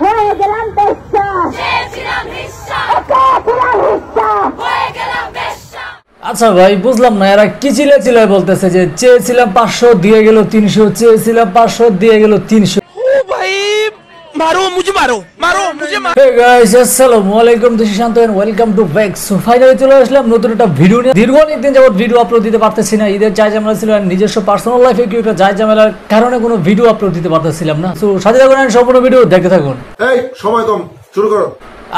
হয়ে গেলাম বেশ্যা, চেয়েছিলাম হিস্সা, ওকে দিলাম হিস্সা, হয়ে গেলাম বেশ্যা। আচ্ছা ভাই বুঝলাম না এরা কি চিল্লায় বলতেছে যে চেয়েছিলাম 500 দিয়ে গেল 300, চেয়েছিলাম 500 দিয়ে গেল 300। मारो मुझे मारो मारो मुझे मारो। Hey guys, আসসালামু আলাইকুম, this is Shanto and welcome to back. So finally চলে আসলাম নতুন একটা ভিডিও নিয়ে। দীর্ঘ অনেকদিন যাবত ভিডিও আপলোড দিতে পারতেছি না, ঈদের যাই ঝামেলা ছিল আর নিজস্ব পার্সোনাল লাইফে কি একটা যাই ঝামেলার কারণে কোনো ভিডিও আপলোড দিতে পারতেছিলাম না। সো সাথে থাকুন, সম্পূর্ণ ভিডিও দেখতে থাকুন। এই সময় কম, শুরু করো।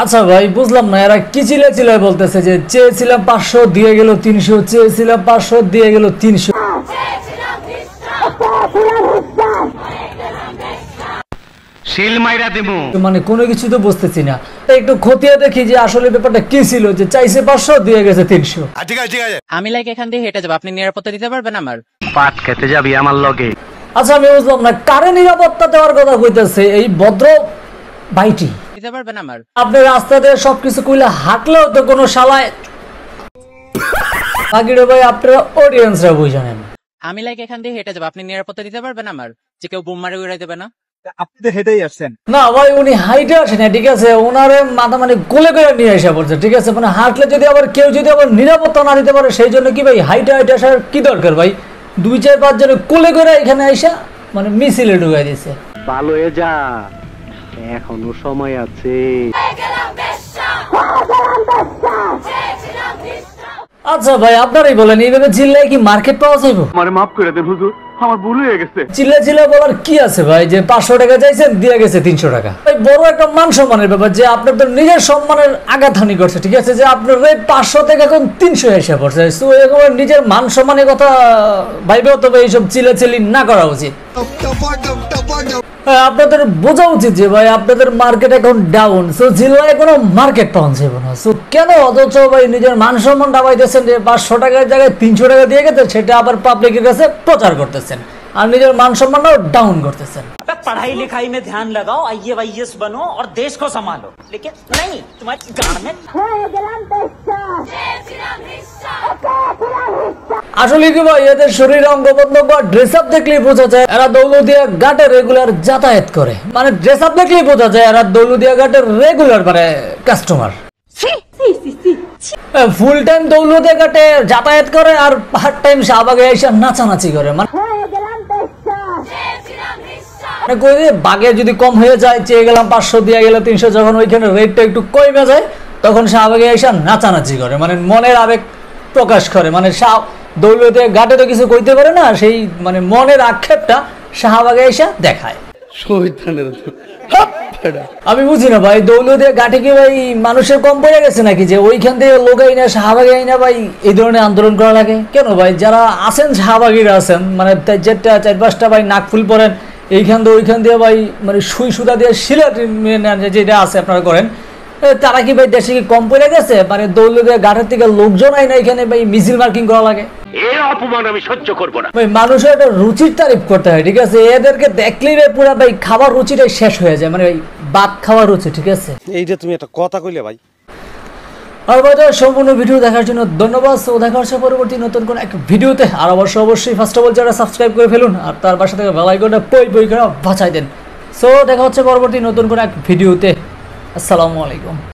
আচ্ছা ভাই বুঝলাম না এরা কি চিল্লায় বলতেছে যে চেয়েছিলাম 500 দিয়ে গেল 300, চেয়েছিলাম 500 দিয়ে গেল 300। মানে কোনো কিছু তো বুঝতেছি না, একটু খতিয়ে দেখি যে আসলে ব্যাপারটা কি ছিল যে চাইছে 500 দিয়ে গেছে 300। ঠিক আছে ঠিক আছে, আমি লাইক এখান দিয়ে হেঁটে যাব, আপনি নিরাপত্তা দিতে পারবেন আমার? পাট খেতে যাবি আমার লগে? আচ্ছা আমি বুঝলাম না কারে নিরাপত্তা দেওয়ার কথা কইতেছে এই ভদ্র ভাইটি। দিতে পারবেন আমার? আপনি রাস্তা দিয়ে সবকিছু কইলে হাঁটলেও তো কোনো শালায় বাকিটা ভাই আপনারা অডিয়েন্সরা বুঝানেন। আমি লাইক এখান দিয়ে হেঁটে যাব, আপনি নিরাপত্তা দিতে পারবেন আমার? যে কেউ বোম মারে উড়াই দেবে না? আপনি তো হেঁটেই আসছেন না ভাই উনি হাইটে আসে না, ঠিক আছে, ওনারে মাথা মানে কোলে করে নিয়ে আসা পড়ছে, ঠিক আছে, মানে হাঁটলে যদি আবার কেউ যদি আবার নিরাপত্তা না দিতে পারে সেই জন্য কি ভাই হাইটে আসার কি দরকার ভাই? 2-4-5 জনে কোলে করে এখানে আইসা মানে মিছিলে ঢুকাই দিছে। ভালো হয়ে যা, এখনো সময় আছে। আচ্ছা ভাই আপনারাই বলেন এইভাবে চিল্লাই কি মার্কেট পাওয়া যাবে? আমারে মাফ করে দেন হুজুর, আমার ভুল হয়ে গেছে। চিল্লা বলার কি আছে ভাই যে 500 টাকা চাইছেন দিয়ে গেছে 300 টাকা। ভাই বড় একটা মান সম্মানের ব্যাপার যে আপনার তো নিজের সম্মানের আঘাতহানি করছে, ঠিক আছে, যে আপনার 500 টাকা এখন 300 এসে পড়ছে। সো এরকম নিজের মান সম্মানের কথা ভাইবেও তবে এইসব চিল্লাচিল্লি না করা উচিত। আপনাদের বোঝা উচিত যে ভাই আপনাদের মার্কেট এখন ডাউন, সো জিল্লায় কোনো মার্কেট পাওয়া যাবে না। সো কেন অথচ ভাই নিজের মান সম্মান ডাবাইতেছেন যে 500 টাকার জায়গায় 300 টাকা দিয়ে গেছে, সেটা আবার পাবলিকের কাছে প্রচার করতেছেন আর নিজের মান সম্মানটাও ডাউন করতেছেন। पढ़ाई लिखाई में ध्यान लगाओ, IAS बनो और देश को संभालो, लेकिन नहीं तुम्हारे गांव में। আসলে কি ভাই এদের শরীর অঙ্গ প্রত্যঙ্গ ড্রেস আপ দেখলেই বোঝা যায় এরা দৌলতদিয়া ঘাটে রেগুলার যাতায়াত করে, মানে ড্রেস আপ দেখলেই বোঝা যায় এরা দৌলতদিয়া ঘাটের রেগুলার মানে কাস্টমার। ফুল টাইম দৌলতদিয়া ঘাটে যাতায়াত করে আর পার্ট টাইম শাহবাগে এসে নাচানাচি করে। মানে বাগে যদি কম হয়ে যায় চেয়ে গেলাম 500 দিয়ে গেল 300, যখন ওইখানে রেটটা একটু কমে যায় তখন শাহবাগে এসে নাচানাচি করে, মানে মনের আবেগ প্রকাশ করে। মানে দৌলতদিয়া ঘাটে তো কিছু কইতে পারে না, সেই মানে মনের আক্ষেপটা শাহবাগে এসে দেখায়। আমি বুঝি না ভাই দৌলতদিয়া ঘাটে কি ভাই মানুষের কম পড়ে গেছে নাকি যে ওইখান থেকে লোকাই না শাহবাগে আই না ভাই এই ধরনের আন্দোলন করা লাগে কেন? ভাই যারা আছেন শাহবাগীরা আছেন মানে যেটা 4-5টা ভাই নাকফুল পরেন এইখান দিয়ে ওইখান দিয়ে ভাই মানে সুই সুতা দিয়ে সিলেট যেটা আছে আপনারা করেন, তারা কি ভাই দেশে কি কম পড়ে গেছে? মানে দৌলতদিয়া ঘাটের থেকে লোকজন আই না এখানে ভাই মিছিল মার্কিং করা লাগে। এই অপমান আমি সহ্য করব না ভাই। মানুষের একটা রুচির তারিফ করতে হয়, ঠিক আছে, এদেরকে দেখলেই ভাই পুরো ভাই খাবার রুচিটাই শেষ হয়ে যায়, মানে ভাই ভাত খাওয়ার রুচি, ঠিক আছে। এইটা তুমি একটা কথা কইলে ভাই। আর ভাই সম্পূর্ণ ভিডিও দেখার জন্য ধন্যবাদ। সো দেখা হচ্ছে পরবর্তী নতুন কোনো একটা ভিডিওতে। আর অবশ্যই ফার্স্ট অফ অল যারা সাবস্ক্রাইব করে ফেলুন আর তার পাশে থেকে বেল আইকনটা পই করে বাঁচাই দেন। সো দেখা হচ্ছে পরবর্তী নতুন কোনো এক ভিডিওতে। আসসালামু আলাইকুম।